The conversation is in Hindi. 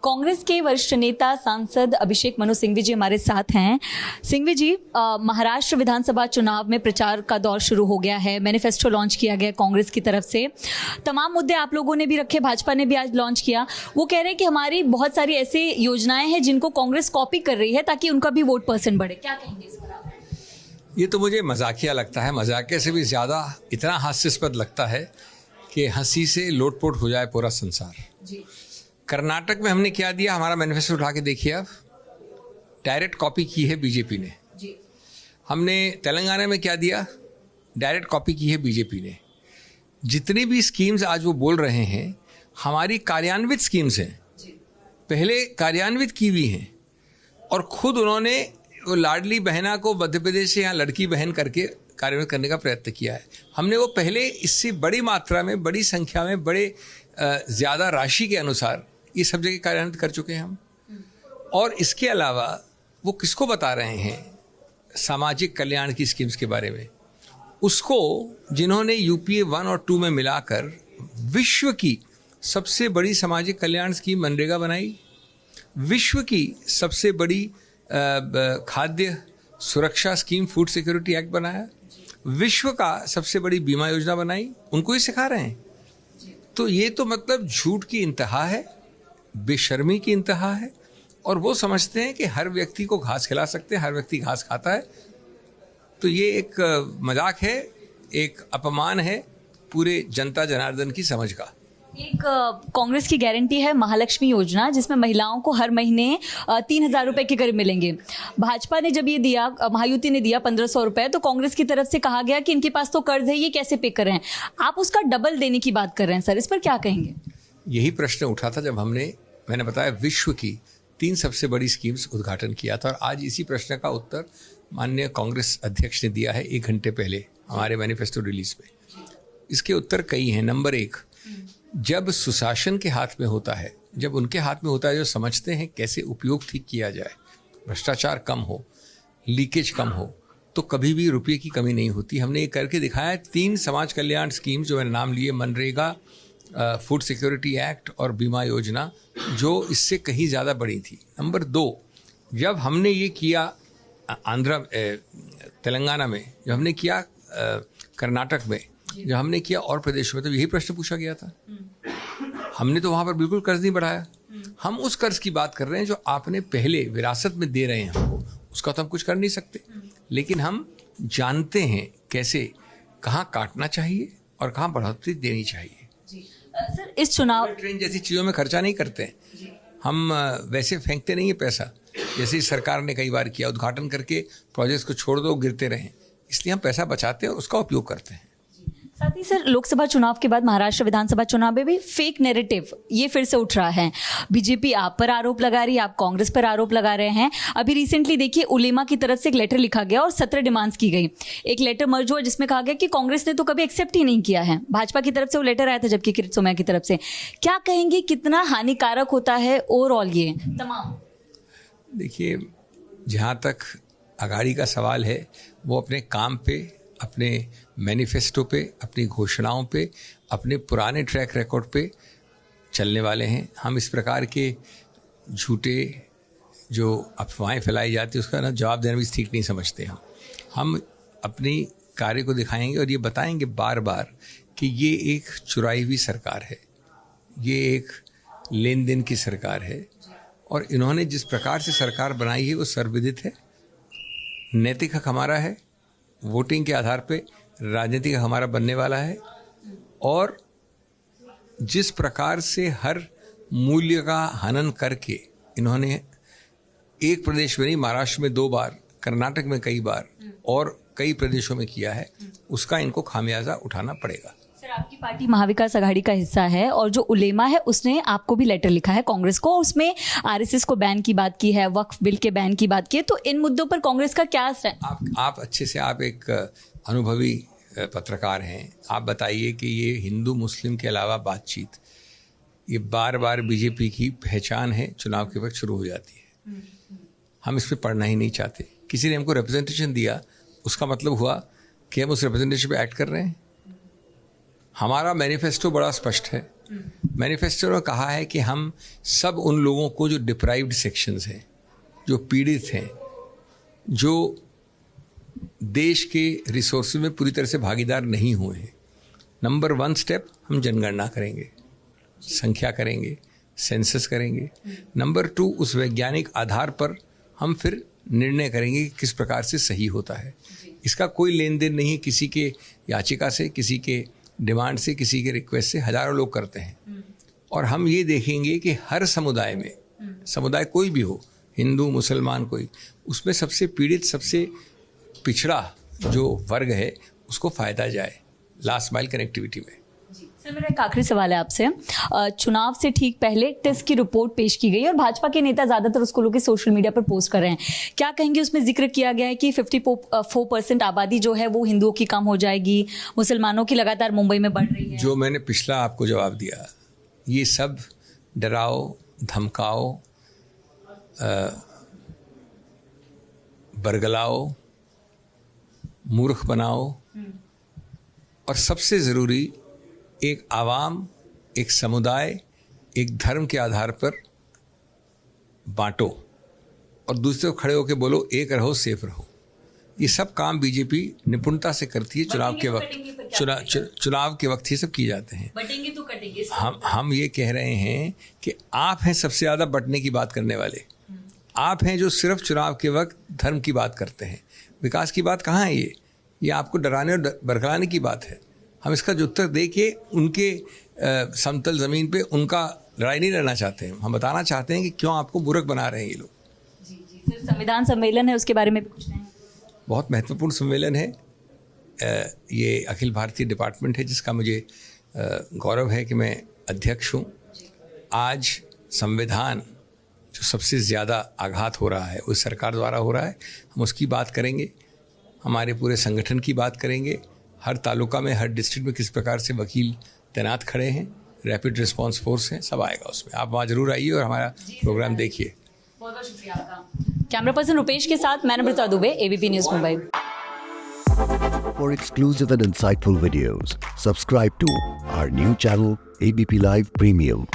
कांग्रेस के वरिष्ठ नेता सांसद अभिषेक मनु सिंघवी जी हमारे साथ हैं। सिंघवी जी, महाराष्ट्र विधानसभा चुनाव में प्रचार का दौर शुरू हो गया है। मैनिफेस्टो लॉन्च किया गया कांग्रेस की तरफ से। तमाम मुद्दे आप लोगों ने भी रखे, भाजपा ने भी आज लॉन्च किया। वो कह रहे हैं कि हमारी बहुत सारी ऐसी योजनाएं हैं जिनको कांग्रेस कॉपी कर रही है ताकि उनका भी वोट परसेंट बढ़े। क्या कहेंगे इस पर आप? ये तो मुझे मजाकिया लगता है, मजाकिया से भी ज़्यादा इतना हास्यास्पद लगता है कि हंसी से लोटपोट हो जाए पूरा संसार। जी। कर्नाटक में हमने क्या दिया, हमारा मैनिफेस्टो उठा के देखिए आप, डायरेक्ट कॉपी की है बीजेपी ने। जी। हमने तेलंगाना में क्या दिया, डायरेक्ट कॉपी की है बीजेपी ने। जितनी भी स्कीम्स आज वो बोल रहे हैं हमारी कार्यान्वित स्कीम्स हैं, पहले कार्यान्वित की हुई हैं। और खुद उन्होंने वो लाडली बहना को मध्य प्रदेश से यहाँ लड़की बहन करके कार्यान्वित करने का प्रयत्न किया है। हमने वो पहले इससे बड़ी मात्रा में, बड़ी संख्या में, बड़े ज़्यादा राशि के अनुसार ये सब जगह कार्यान्वित कर चुके हैं हम। और इसके अलावा वो किसको बता रहे हैं सामाजिक कल्याण की स्कीम्स के बारे में, उसको जिन्होंने यूपीए 1 और 2 में मिलाकर विश्व की सबसे बड़ी सामाजिक कल्याण स्कीम मनरेगा बनाई, विश्व की सबसे बड़ी खाद्य सुरक्षा स्कीम फूड सिक्योरिटी एक्ट बनाया, विश्व का सबसे बड़ी बीमा योजना बनाई, उनको ही सिखा रहे हैं। तो ये तो मतलब झूठ की इंतहा है, बेशर्मी की इंतहा है। और वो समझते हैं कि हर व्यक्ति को घास खिला सकते हैं, हर व्यक्ति घास खाता है। तो ये एक मजाक है, एक अपमान है पूरे जनता जनार्दन की समझ का। एक कांग्रेस की गारंटी है महालक्ष्मी योजना, जिसमें महिलाओं को हर महीने 3,000 रुपए के करीब मिलेंगे। भाजपा ने जब ये दिया, महायुति ने दिया 1,500 रुपए, तो कांग्रेस की तरफ से कहा गया कि इनके पास तो कर्ज है, ये कैसे पे कर रहे हैं। आप उसका डबल देने की बात कर रहे हैं सर, इस पर क्या कहेंगे? यही प्रश्न उठा था जब मैंने बताया विश्व की 3 सबसे बड़ी स्कीम्स उद्घाटन किया था। और आज इसी प्रश्न का उत्तर माननीय कांग्रेस अध्यक्ष ने दिया है 1 घंटे पहले हमारे मैनिफेस्टो रिलीज में। इसके उत्तर कई हैं। नंबर 1, जब सुशासन के हाथ में होता है, जब उनके हाथ में होता है जो समझते हैं कैसे उपयोग ठीक किया जाए, भ्रष्टाचार कम हो, लीकेज कम हो, तो कभी भी रुपये की कमी नहीं होती। हमने ये करके दिखाया है। 3 समाज कल्याण स्कीम जो मैंने नाम लिए, मनरेगा, फूड सिक्योरिटी एक्ट और बीमा योजना, जो इससे कहीं ज़्यादा बड़ी थी। नंबर 2, जब हमने ये किया तेलंगाना में, जब हमने किया कर्नाटक में, जब हमने किया और प्रदेशों में, तो यही प्रश्न पूछा गया था। हमने तो वहाँ पर बिल्कुल कर्ज नहीं बढ़ाया। हम उस कर्ज की बात कर रहे हैं जो आपने पहले विरासत में दे रहे हैं हमको, उसका तो हम कुछ कर नहीं सकते। लेकिन हम जानते हैं कैसे, कहाँ काटना चाहिए और कहाँ बढ़ोतरी देनी चाहिए। सर, इस चुनाव ट्रेन जैसी चीज़ों में खर्चा नहीं करते हैं हम, वैसे फेंकते नहीं है पैसा, जैसे सरकार ने कई बार किया, उद्घाटन करके प्रोजेक्ट्स को छोड़ दो, गिरते रहें। इसलिए हम पैसा बचाते हैं और उसका उपयोग करते हैं। साथ ही सर, लोकसभा चुनाव के बाद महाराष्ट्र विधानसभा चुनाव में भी फेक नैरेटिव ये फिर से उठ रहा है। बीजेपी आप पर आरोप लगा रही है, आप कांग्रेस पर आरोप लगा रहे हैं। अभी रिसेंटली देखिए, उलेमा की तरफ से एक लेटर लिखा गया और 17 डिमांड्स की गई। एक लेटर मर्ज हुआ जिसमें कहा गया कि कांग्रेस ने तो कभी एक्सेप्ट ही नहीं किया है। भाजपा की तरफ से वो लेटर आया था, जबकि किरीट सोमैया की तरफ से। क्या कहेंगे, कितना हानिकारक होता है ओवरऑल ये तमाम? देखिए, जहाँ तक अगाड़ी का सवाल है, वो अपने काम पे, अपने मैनिफेस्टो पे, अपनी घोषणाओं पे, अपने पुराने ट्रैक रिकॉर्ड पे चलने वाले हैं। हम इस प्रकार के झूठे जो अफवाहें फैलाई जाती है उसका ना जवाब देना भी ठीक नहीं समझते हम अपनी कार्य को दिखाएंगे और ये बताएंगे बार बार कि ये एक चुराई हुई सरकार है, ये एक लेन देन की सरकार है। और इन्होंने जिस प्रकार से सरकार बनाई है वो सर्वविदित है। नैतिक हक हमारा है, वोटिंग के आधार पे राजनीतिक हमारा बनने वाला है। और जिस प्रकार से हर मूल्य का हनन करके इन्होंने एक प्रदेश में नहीं, महाराष्ट्र में 2 बार, कर्नाटक में कई बार और कई प्रदेशों में किया है, उसका इनको खामियाजा उठाना पड़ेगा। सर, आपकी पार्टी महाविकास आघाड़ी का हिस्सा है और जो उलेमा है उसने आपको भी लेटर लिखा है कांग्रेस को, उसमें आरएसएस को बैन की बात की है, वक्फ बिल के बैन की बात की है। तो इन मुद्दों पर कांग्रेस का क्या आप अच्छे से, आप एक अनुभवी पत्रकार हैं, आप बताइए कि ये हिंदू मुस्लिम के अलावा बातचीत, ये बार बार बीजेपी की पहचान है, चुनाव के वक्त शुरू हो जाती है। हम इस पर पढ़ना ही नहीं चाहते। किसी ने हमको रिप्रेजेंटेशन दिया, उसका मतलब हुआ कि हम उस रिप्रेजेंटेशन पे एक्ट कर रहे हैं। हमारा मैनिफेस्टो बड़ा स्पष्ट है। मैनिफेस्टो में कहा है कि हम सब उन लोगों को जो डिप्राइव्ड सेक्शंस हैं, जो पीड़ित हैं, जो देश के रिसोर्स में पूरी तरह से भागीदार नहीं हुए हैं, नंबर 1 स्टेप हम जनगणना करेंगे, संख्या करेंगे, सेंसस करेंगे। नंबर 2 उस वैज्ञानिक आधार पर हम फिर निर्णय करेंगे कि किस प्रकार से सही होता है। इसका कोई लेन देन नहीं है किसी के याचिका से, किसी के डिमांड से, किसी के रिक्वेस्ट से। हज़ारों लोग करते हैं और हम ये देखेंगे कि हर समुदाय में, समुदाय कोई भी हो, हिंदू मुसलमान कोई, उसमें सबसे पीड़ित, सबसे पिछड़ा जो वर्ग है उसको फ़ायदा जाए लास्ट माइल कनेक्टिविटी में। सर, मेरा एक आखिरी सवाल है आपसे। चुनाव से ठीक पहले टेस्ट की रिपोर्ट पेश की गई और भाजपा के नेता ज़्यादातर उसको लोग सोशल मीडिया पर पोस्ट कर रहे हैं। क्या कहेंगे, उसमें जिक्र किया गया है कि 54% आबादी जो है वो हिंदुओं की कम हो जाएगी, मुसलमानों की लगातार मुंबई में बढ़ रही है। जो मैंने पिछला आपको जवाब दिया, ये सब डराओ, धमकाओ, बरगलाओ, मूर्ख बनाओ और सबसे ज़रूरी एक आवाम, एक समुदाय, एक धर्म के आधार पर बांटो और दूसरे को खड़े होकर बोलो एक रहो, सेफ रहो। ये सब काम बीजेपी निपुणता से करती है। चुनाव के वक्त, चुनाव के वक्त ये सब किए जाते हैं। बटेंगे तो कटेंगे। हम ये कह रहे हैं कि आप हैं सबसे ज़्यादा बंटने की बात करने वाले। आप हैं जो सिर्फ चुनाव के वक्त धर्म की बात करते हैं। विकास की बात कहाँ है? ये आपको डराने और बरगलाने की बात है। हम इसका जो उत्तर दे के उनके समतल ज़मीन पे उनका लड़ाई नहीं लड़ना चाहते हैं। हम बताना चाहते हैं कि क्यों आपको बुरक बना रहे हैं ये लोग। जी सर, संविधान सम्मेलन है, उसके बारे में भी कुछ नहीं? बहुत महत्वपूर्ण सम्मेलन है। ये अखिल भारतीय डिपार्टमेंट है जिसका मुझे गौरव है कि मैं अध्यक्ष हूँ। आज संविधान जो सबसे ज़्यादा आघात हो रहा है उस सरकार द्वारा हो रहा है, हम उसकी बात करेंगे, हमारे पूरे संगठन की बात करेंगे। हर तालुका में, हर डिस्ट्रिक्ट में किस प्रकार से वकील तैनात खड़े हैं, रैपिड रिस्पांस फोर्स है, सब आएगा उसमें। आप वहाँ जरूर आइए और हमारा प्रोग्राम देखिए। बहुत बहुत शुक्रिया आपका। कैमरा पर्सन रुपेश के साथ मैं Namrata Dubey, ABP news Mumbai. For exclusive and insightful videos, subscribe to our new channel ABP Live Premium.